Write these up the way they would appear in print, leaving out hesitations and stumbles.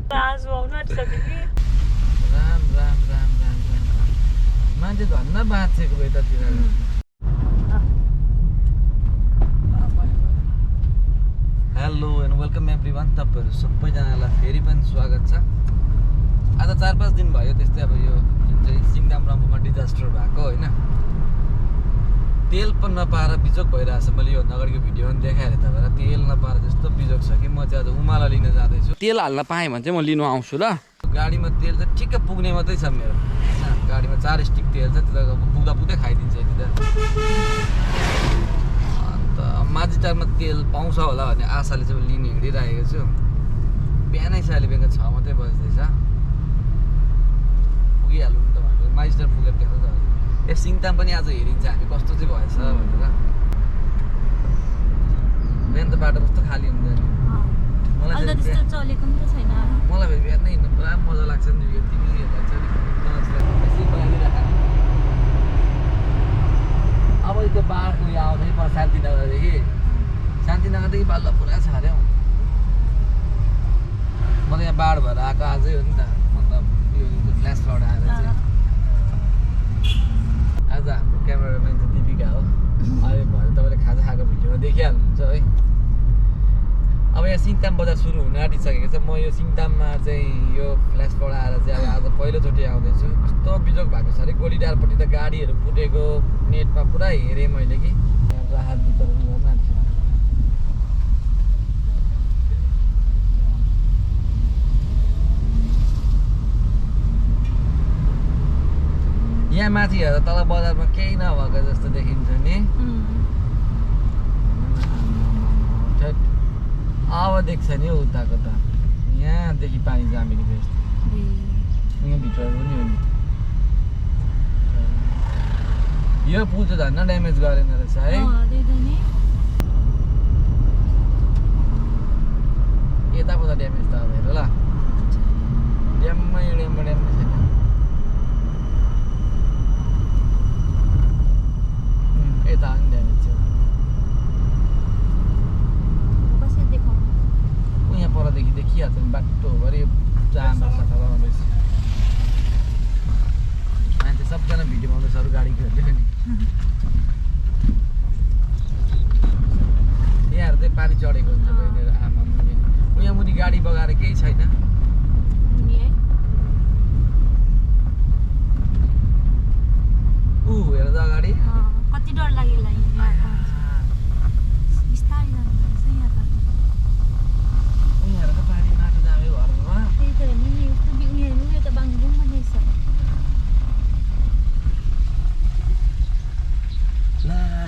आजु आउनु आँटिसक्यो कि राम राम राम राम राम मान्छे धन्न बाँचेको यतातिर हेलो एन्ड वेलकम एभ्रिवान तपाईहरु सबैजनालाई फेरि पनि स्वागत छ आज 4-5 दिन भयो त्यस्तै अब यो जुन चाहिँ सिङदाम रम्फूमा डिजास्टर भएको हैन तेल पनि नपाएर बिजोक भइरहेछ मैले यो नगरको भिडियोमा पनि देखाएँ तपाईहरुलाई तेल नपाएर जस्तो बिजोक छ कि म चाहिँ आज उमाला लिन जाँदै छु तेल हाल्न पाएँ भने चाहिँ म लिनु आउँछु ल गाडीमा तेल चाहिँ ठिक्क पुग्ने मात्रै छ मेरो हैन गाडीमा 4 स्टिक तेल छ त्यो पुग्दा पुग्दै खाइदिन्छ यति त अन्त माझीटारमा तेल पाउँछ होला भन्ने आशाले चाहिँ लिने हिँडिरहेको छु बिहानै साले बेलुका 6 मात्रै बज्दैछ पुगिहाल्नु नि त भनेर माझीटार पुगेर देख्छ त ए सिङताम पनि आज हेरिन्छ हामी कस्तो चाहिँ भएछ भनेर बिहान त बाटो कस्तो खाली हुन्छ नि मलाई त्यस्तो चलेको पनि त छैन मलाई फेरि बिहानै हिँड्नु पुरा मजा लाग्छ नि यो तिमीहरुलाई चाहिँ यसै बाहिर अब त्यो बाढको यो आउँछ नि पर शान्तिनगरदेखि बाल्ला पुरा छ अरे हौ म त यहाँ बाढ भएर आएको आजै हो नि त मतलब यो फ्ल्यास फ्लड आएर चाहिँ आज हाम्रो क्यामेराम्यान चाहिँ दिपिका हो अहिले भरे तपाईँले खाजा खाएको भिडियोमा देखिहाल्नुहुन्छ है अब यहाँ सिङताम बजार सुरु हुन आँटिसकेको छ म यो सिङताममा चाहिँ यो फ्ल्यास फ्लड आएर चाहिँ अब आज पहिलोचोटि आउँदैछु कस्तो बिजोक भएको छ अरे गोलीडारपट्टि त गाडीहरू फुटेको नेटमा पुरा हेरेँ मैले कि यहाँ राहत वितरण गर्न आँट्छु यहाँ माथि हेर्दा तल बजारमा केही नभएको जस्तो देखिन्छ नि अब देख्छ नि उताको त यहाँदेखि पानी जामेको जस्तो यहाँ भित्र पनि हो नि यो पुल चाहिँ झन् ड्यामेज गरेन रहेछ है यता पो त ड्यामेज त अब हेर ल ड्याममै छैन यता पनि ड्यामेज छ यहाँ परदेखि देखिहाल्छ नि बाटोभरि जाम सफा बनाउँदैछ मान्छे सबजना भिडियो बनाउँदैछ अरू गाडीकोहरूले पनि यहाँहरू चाहिँ पानी चढेको हुन्छ बहिनीहरू आमा उहाँ मुनि गाडी बगाएर केही छैन हेर त अगाडि कति डर लाग्यो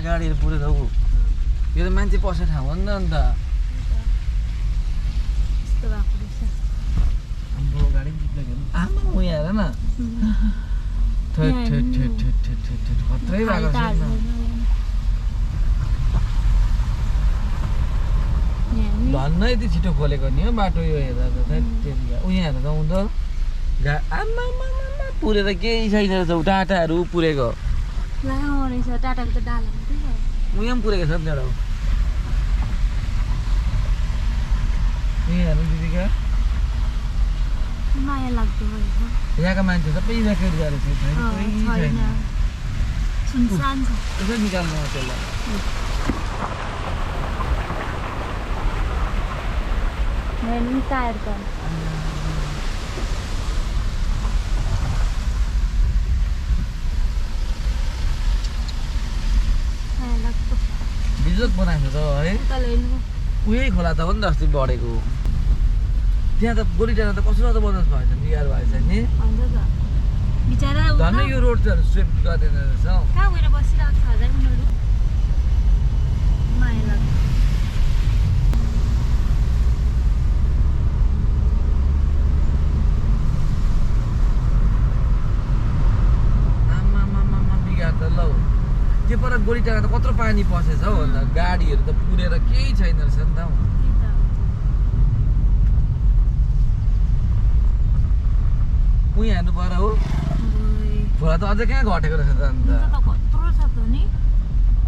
गाडीहरू पुरेर ऊ यो त मान्छे पस्ने ठाउँ हो नि त अन्त हाम्रो गाडी पनि चिप्लेको आमा ऊ यहाँ हेर न खत्रै भएको छ धन्न यति छिटो खोलेको नि हो बाटो यो हेर्दा त ऊ यहाँ हेर्दा त आउँदो आमा पुरेर केही छैन रहेछ टाटाहरू पुरेको टाटाको त डाला म यहाँ पनि पुरेको छ नि एउटा यहाँ हेर्नु दिदीका माया लाग्दो यहाँका मान्छे सबै इभ्याकुएट गरेको छैन सुनसान छ त्यसै निकाल्नु त्यसलाई टायर त बिजोक बनाएको छ है उही खोला त हो नि त अस्ति बढेको त्यहाँ त गोलीटारमा त कसो त बनाउनु भएछ नि बिगार भएछ नि झन् यो रोड चाहिँ स्विफ्ट गर्दैन रहेछ कहाँ गएर बसिरहेको छ होला उनीहरू माया लाग्छ आमा बिगार त ल त्यो पर गोलीटारमा त कत्रो पानी पसेछ हौ अन्त गाडीहरू त पुरेर केही छैन रहेछ नि त उहीँ हेर्नु पर्यो हो खोला त अझै कहाँ घटेको रहेछ त अन्त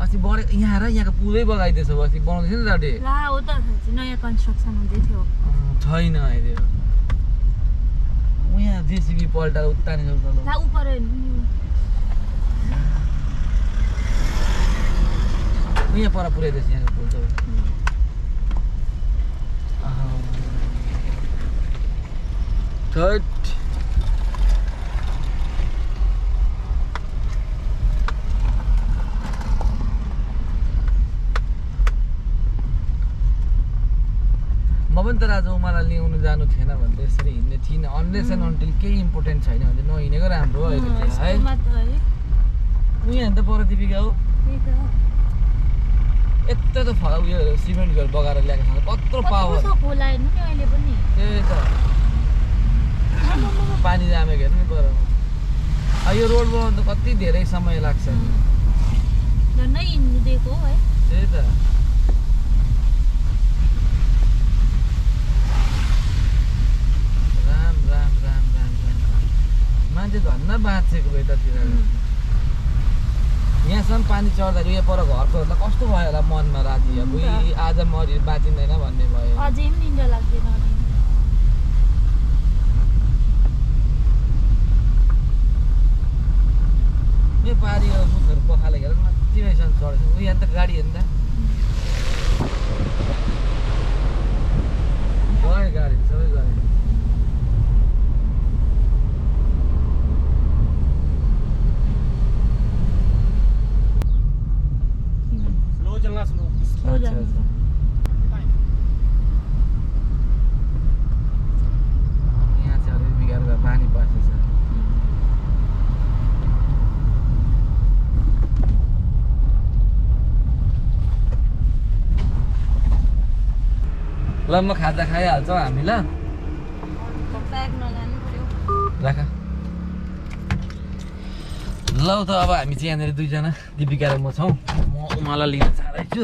अस्ति बढे यहाँ र यहाँको पुलै बगाइदिएछ अस्ति बनाउँदै थियो नि दाडे ला हो त नयाँ कन्स्ट्रक्सन हुँदै थियो छैन अहिले उहाँ जेसीबी पल्टाएर उत्तानी सक्छ ल ला ऊपर है उहाँ पर पुऱ्याइदिएछ यहाँ पुल त थर्ड म पनि त आज उमालाई ल्याउनु जानु थिएन भने त यसरी हिँड्ने थिइनँ अनलेस एन्ड अन्टिल केही इम्पोर्टेन्ट छैन भने चाहिँ नहिँडेको राम्रो हो अहिले चाहिँ है उहाँ त पर दिपिका हो यत्रो त उयो सिमेन्ट घर बगाएर ल्याएको छ कत्रो पावर त्यही त पानी जामेको हेर्नु पर यो रोड बनाउनु त कति धेरै समय लाग्छ त्यही त मान्छे धन्न बाँचेको यतातिर यहाँसम्म पानी चढ्दाखेरि यहाँ पर घरकोहरूलाई कस्तो भयो होला मनमा राति अब आज मरि बाँचिँदैन भन्ने भयो अझै पनि निन्द्रा लाग्दैन यो पारी रुखहरू पखाले हेरेर माथि भएसम्म चढेछ यहाँ त गाडी हेर्नु त गयो गाडी सबै गयो यहाँ चाहिँ अलिक बिगारेर पानी पसेछ ल म खाजा खाइहाल्छौँ हामी ल राख ल त अब हामी चाहिँ यहाँनिर दुईजना दिपिका र म छौँ म उमालाई लिन चाहँदैछु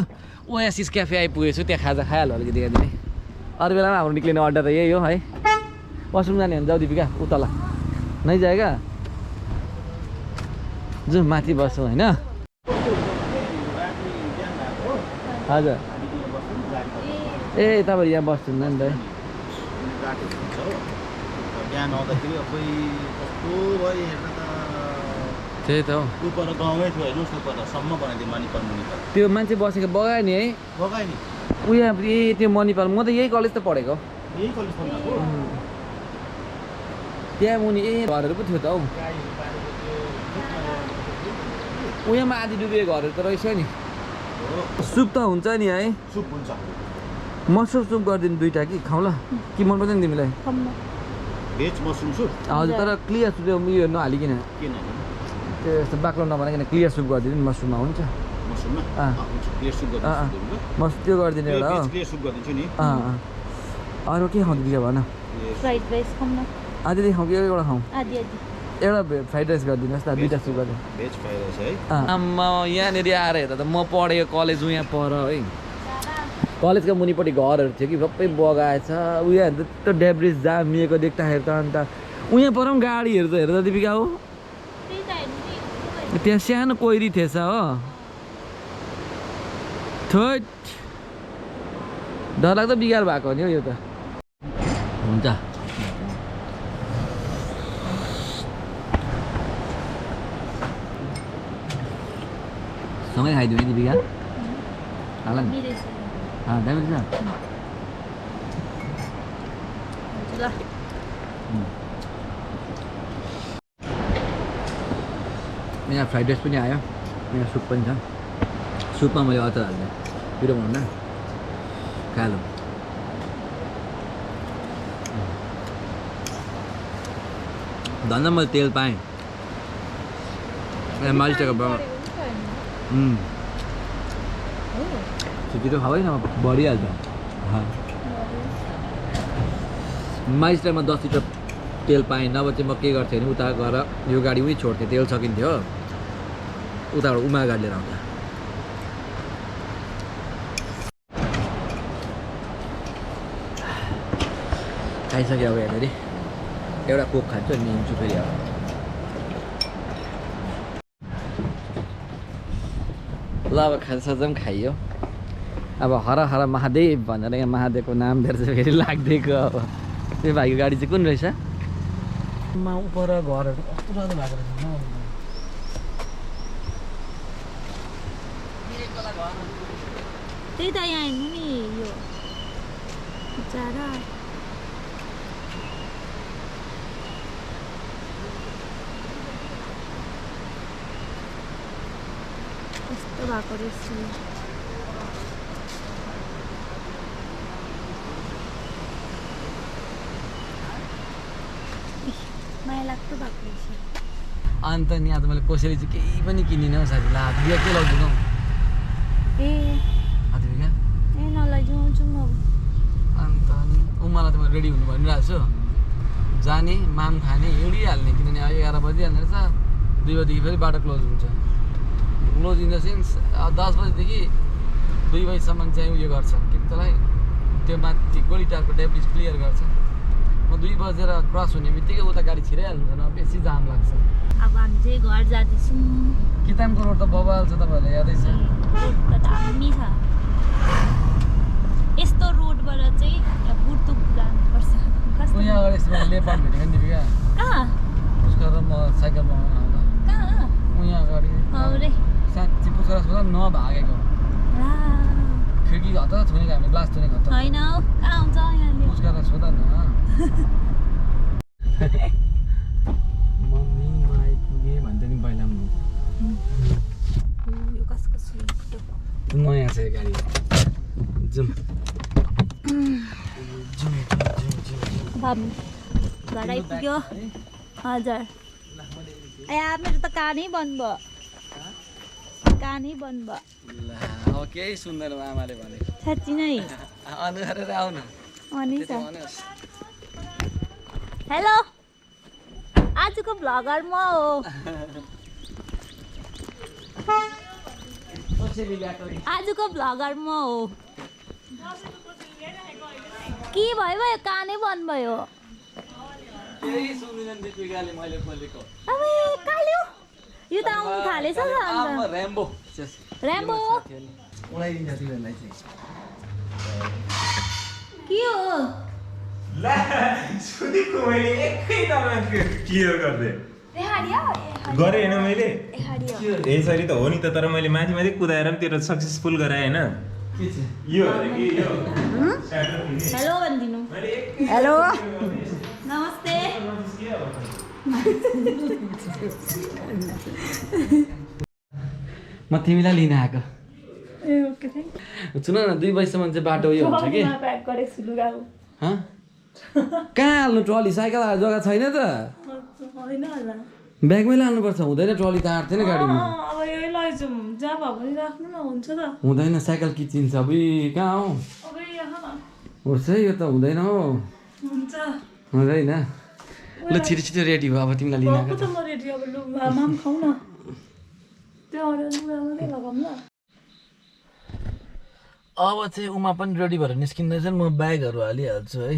ओएसिस क्याफे आइपुगेछु त्यहाँ खाजा खाइहाल्यो अलिकति त्यहाँदेखि अरू बेलामा हाम्रो निक्लिने अड्डा त यही हो है वासरुम जाने भने जाऊ दिपिका उतल नै जाएगा जाउँ माथि बस्छौँ होइन हजुर ए तपाईँ यहाँ बस्नुहुन्न नि त त्यही त हो त्यो मान्छे बसेको बगायो नि है उयो त्यो मणिपाल म त यही कलेज त पढेको त्यहाँ मुनि घरहरू पो थियो त हौ उयोमा आधी डुबेको घरहरू त रहेछ नि सुप त हुन्छ नि है मसरुम सुप गरिदिनु दुईवटा कि खाउँ ल कि मन पर्दैन तिमीलाई हजुर तर क्लियर सुप उयो नहालिकन त्यो यस्तो बाक्लो नबनाइकन क्लियर सुप गरिदिनु मसरुममा हुन्छ त्यो गरिदिनु एउटा हो अरू के खाउँछु बिगा भन आधी खाउँ कि एउटा खाउँ एउटा फ्राइड राइस गरिदिनुहोस् न दुईवटा सुप गरिदिनु आम्मा यहाँनिर आएर हेर्दा त म पढेको कलेज यहाँ पर है कलेजको मुनिपट्टि घरहरू थियो कि सबै बगाएछ उयो त डेब्रिज जामिएको देख्दाखेरि त अन्त उहाँ पर पनि गाडीहरू त हेर्दा दिपिका हो त्यहाँ सानो कोइरी थिएछ हो थोट डरलाग्दो बिगार भएको हो नि हौ यो त हुन्छ सँगै खाइदिउँ नि दिपिका हाल नि दामी छ यहाँ फ्राइड राइस पनि आयो यहाँ सुप पनि छ सुपमा मैले अचार हाल्ने पिरो बनाउनु कालो धन्दा मैले तेल पाएँ मालिसको छिटो खाऊ है न बढिहाल्छ माइस्टरमा 10 लिटर तेल पाएँ नभए चाहिँ म के गर्थेँ भने उता गएर यो गाडी उही छोड्थेँ तेल सकिन्थ्यो उताबाट उमा गाडी लिएर आउँदा खाइसक्यो अब यहाँनिर एउटा कोक खान्छु अनि निन्छु फेरि अब ल अब खाजासाजा पनि खाइयो अब हर हर महादेव भनेर यहाँ महादेवको नाम दिएर चाहिँ फेरि लाग्दिएको अब त्यो भाइको गाडी चाहिँ कुन रहेछ मा उपर घरहरू कस्तो राम्रो भएको रहेछ न त्यही त यहाँ हेर्नु नि यो बिचरा कस्तो भएको रहेछ माया लाग्दो भएको रहेछ अन्त नि आज मैले कसैले चाहिँ केही पनि किनिनँ हौ साथी ला बिहा के लगिदिनु ए आज बिहा ए नलैजाउँ जाउँ अब अन्त नि उमालाई त म रेडी हुनु भनिरहेको छु जाने माम खाने हिँडिहाल्ने किनभने अब 11 बजिहाल्ने रहेछ 2 बजीदेखि फेरि बाटो क्लोज हुन्छ क्लोज इन द सेन्स 10 बजीदेखि 2 बजीसम्म चाहिँ उयो गर्छ के त्यसलाई त्यो माथि गोलीटारको डेब्रिज क्लियर गर्छ म 2 बजेर क्रस हुने बित्तिकै उता गाडी छिराइहाल्नु न बेसी जाम लाग्छ अब हामी चाहिँ घर जाँदैछौँ कितामको रोड त बबाल छ तपाईँहरूलाई यादै छ रोड त दामी छ यस्तो रोडबाट चाहिँ बुर्तुक जानुपर्छ कस्तो यहाँ अगाडि यस्तो लेपाल भेटेको नि दिपिका कहाँ पुस्कर र म साइकलमा आउँदा कहाँ यहाँ अगाडि रे साँच्ची पुस्कर नभागेको खिड्की हतार छुनेको हामी ग्लास छुनेको हतार होइन कहाँ हुन्छ यहाँले पुस्कर सोध न मम्मी म आइपुगेँ भन्दै नि पहिला यो कसको नयाँ छ यो गाडी जाउँ घर आइपुग्यो हजुर ए मेरो त कानै बन्द भयो कानै बन्द भयो अब केही सुन्दैन आमाले भनेको साँच्ची नै अनुहारेर आउनु अनि छ हेलो आजको भ्लगर म हो आजको भ्लगर म हो के भयो कानै बन्द भयो केही सुन्दिनन् दिपिकाले मैले बोलेको अब काल्यो यो त आउनु थालेछ त अन्त र्याम्बो र्याम्बो उडाइदिन्छ तिमीहरूलाई चाहिँ के हो ला सुनेको मैले एकै तपाईँको क्लियर गरिदिएँ गरेँ होइन मैले यसरी त हो नि त तर मैले माथि माथि कुदाएर पनि तेरो सक्सेसफुल गराएँ होइन यो हेलो भनिदिनु हेलो नमस्ते म तिमीलाई लिन आएको ए ओके थ्याङ्क सुन न 2 बजीसम्म चाहिँ बाटो उयो हुन्छ कि प्याक गरेको छु लुगा कहाँ हाल्नु ट्रली साइकल हाल्ने जग्गा छैन त होइन होला ब्यागमै लानुपर्छ हुँदैन ट्रली त आँट्दैन गाडीमा अब यही लैजाउँ जहाँ भए पनि राख्नु न हुन्छ त हुँदैन साइकल किचिन्छ अबुई कहाँ हौ अब यहाँ होस् है यो त हुँदैन हौ हुन्छ हुँदैन ल छिटो छिटो रेडी भयो अब तिमीलाई लिन आएको त म रेडी अब लुगा माम खाऊ न त्यो अरू लुगा मात्रै लगाऊँ ल अब चाहिँ उमा पनि रेडी भएर निस्किँदैछन् म ब्यागहरू हालिहाल्छु है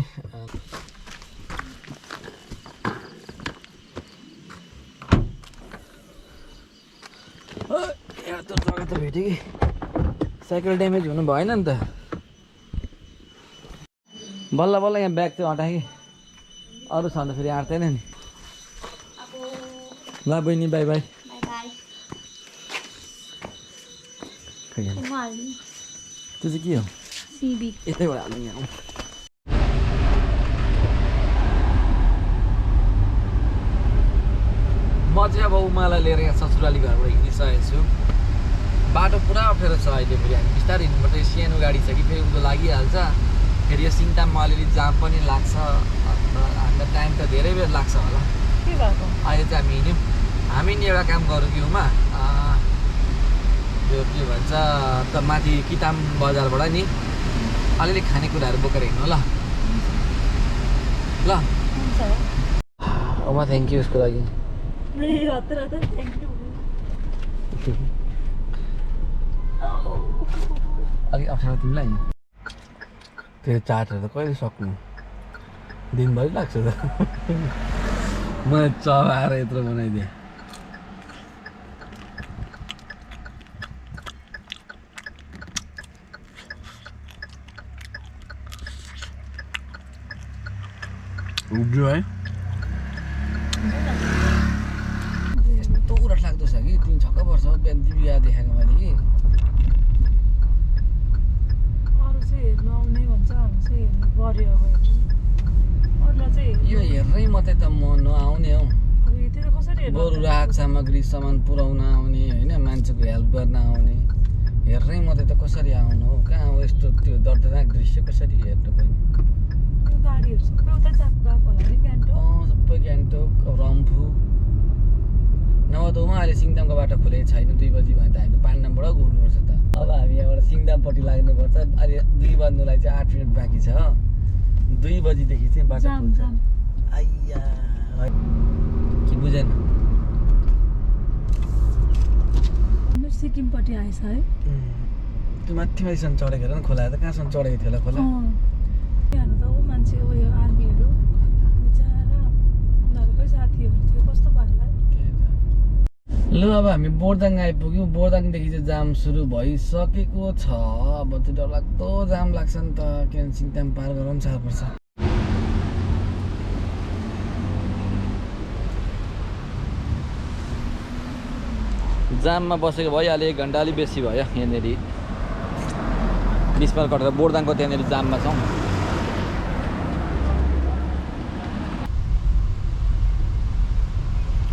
एउटा त जग्गा त भेट्यो कि साइकल ड्यामेज हुनु भएन नि त बल्ल बल्ल यहाँ ब्याग चाहिँ हटाएँ कि अरू छ भने फेरि आँट्दैन नि ल बहिनी बाई बाई त्यो चाहिँ के हो सिबी यतैबाट हाल्नु यहाँ म चाहिँ अब उमालाई लिएर यहाँ ससुराली घरबाट हिँडिसकेको छु बाटो पुरा अप्ठ्यारो छ अहिले फेरि हामी बिस्तारै हिँड्नुपर्छ सानो गाडी छ कि फेरि उनीहरू लागिहाल्छ फेरि यो सिङताममा अलिअलि जाम पनि लाग्छ हामीलाई टाइम त धेरै बेर लाग्छ होला के भएको अहिले चाहिँ हामी हिँड्यौँ हामी नि एउटा काम गरौँ कि उमा त्यो के भन्छ त माथि किताम बजारबाट नि अलिअलि खानेकुराहरू बोकेर हिँड्नु ल ल उमा थ्याङ्क यू उसको लागि अलिक अप्ठ्यारो तिमीलाई त्यो चाटहरू त कहिले सक्नु दिनभरि लाग्छ त मैले चबाएर यत्रो बनाइदिएँ उब्रियो है यस्तो उराट लाग्दो छ कि 3-6 वर्ष बिहान दिव्या देखाएको मैले कि अरू चाहिँ हेर्नु आउने भन्छ हामी चाहिँ हेर्नु पर्यो अब अरूलाई चाहिँ यो हेर्नै मात्रै त म नआउने हौ अब त्यो कसरी हेर्नु बरु राहत सामग्री सामान पुर्याउन आउने होइन मान्छेको हेल्प गर्न आउने हेर्नै मात्रै त कसरी आउनु हो कहाँ हो यस्तो त्यो दर्दनाक दृश्य कसरी हेर्नु पनि यो गाडीहरू सबै उता गएको होला नि गान्तोक सबै गान्तोक रम्फू नभए त उमा अहिले सिङदामको बाटो खोलेको छैन 2 बजी भने त हामी त पान्डामबाट घुम्नुपर्छ त अब हामी यहाँबाट सिङदामपट्टि लाग्नुपर्छ अहिले 2 बज्नुलाई चाहिँ 8 मिनट बाँकी छ 2 बजीदेखि चाहिँ बाटो खुल्छ आइया के बुझेन सिक्किमपट्टि आएछ है त्यो माथिसम्म चढेको हेर न खोला त कहाँसम्म चढेको थियो होला खोला यहाँ त ऊ मान्छे उयो आर्मीहरू बिचारा उनीहरूकै साथीहरू थियो कस्तो भयो होला ल अब हामी बोर्दाङ आइपुग्यौँ बोर्दाङदेखि चाहिँ जाम सुरु भइसकेको छ अब त्यो डरलाग्दो जाम लाग्छ नि त किनभने सिङताम पार गर्न पनि साह्रो पर्छ जाममा बसेको भइहाल्यो 1 घन्टा अलिक बेसी भयो यहाँनिर 20 माइल कटेर बोर्दाङको त्यहाँनिर जाममा छौँ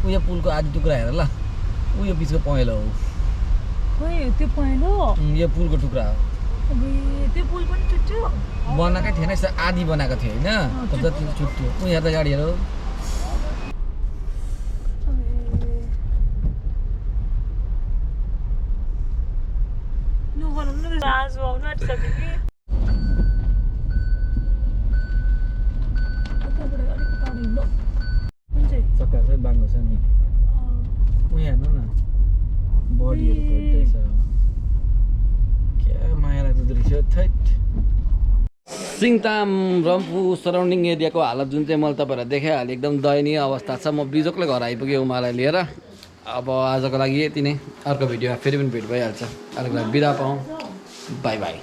उयो पुलको आधी टुक्रा हेर ल उयो बिचको पहेँलो हो खोइ त्यो पहेँलो यो पुलको टुक्रा हो त्यो पुल पनि चुट्यो बनाएकै थिएन यस्तो आधी बनाएको थियो होइन जति छुट्यो उयो त गाडीहरू आज आउनु आँटिसक्यो कि चक्का चाहिँ बाङ्गो छ नि उयो हेर्नु न बडीहरू कोट्दैछ क्या माया लाग्दो दृश्य थैट सिङताम रम्फू सराउन्डिङ एरियाको हालत जुन चाहिँ मैले तपाईँहरूलाई देखाइहालेँ एकदम दयनीय अवस्था छ म बिजोकले घर आइपुगेँ उमालाई लिएर अब आजको लागि यति नै अर्को भिडियोमा फेरि पनि भेट भइहाल्छ अहिलेको लागि बिदा पाऊँ बाई बाई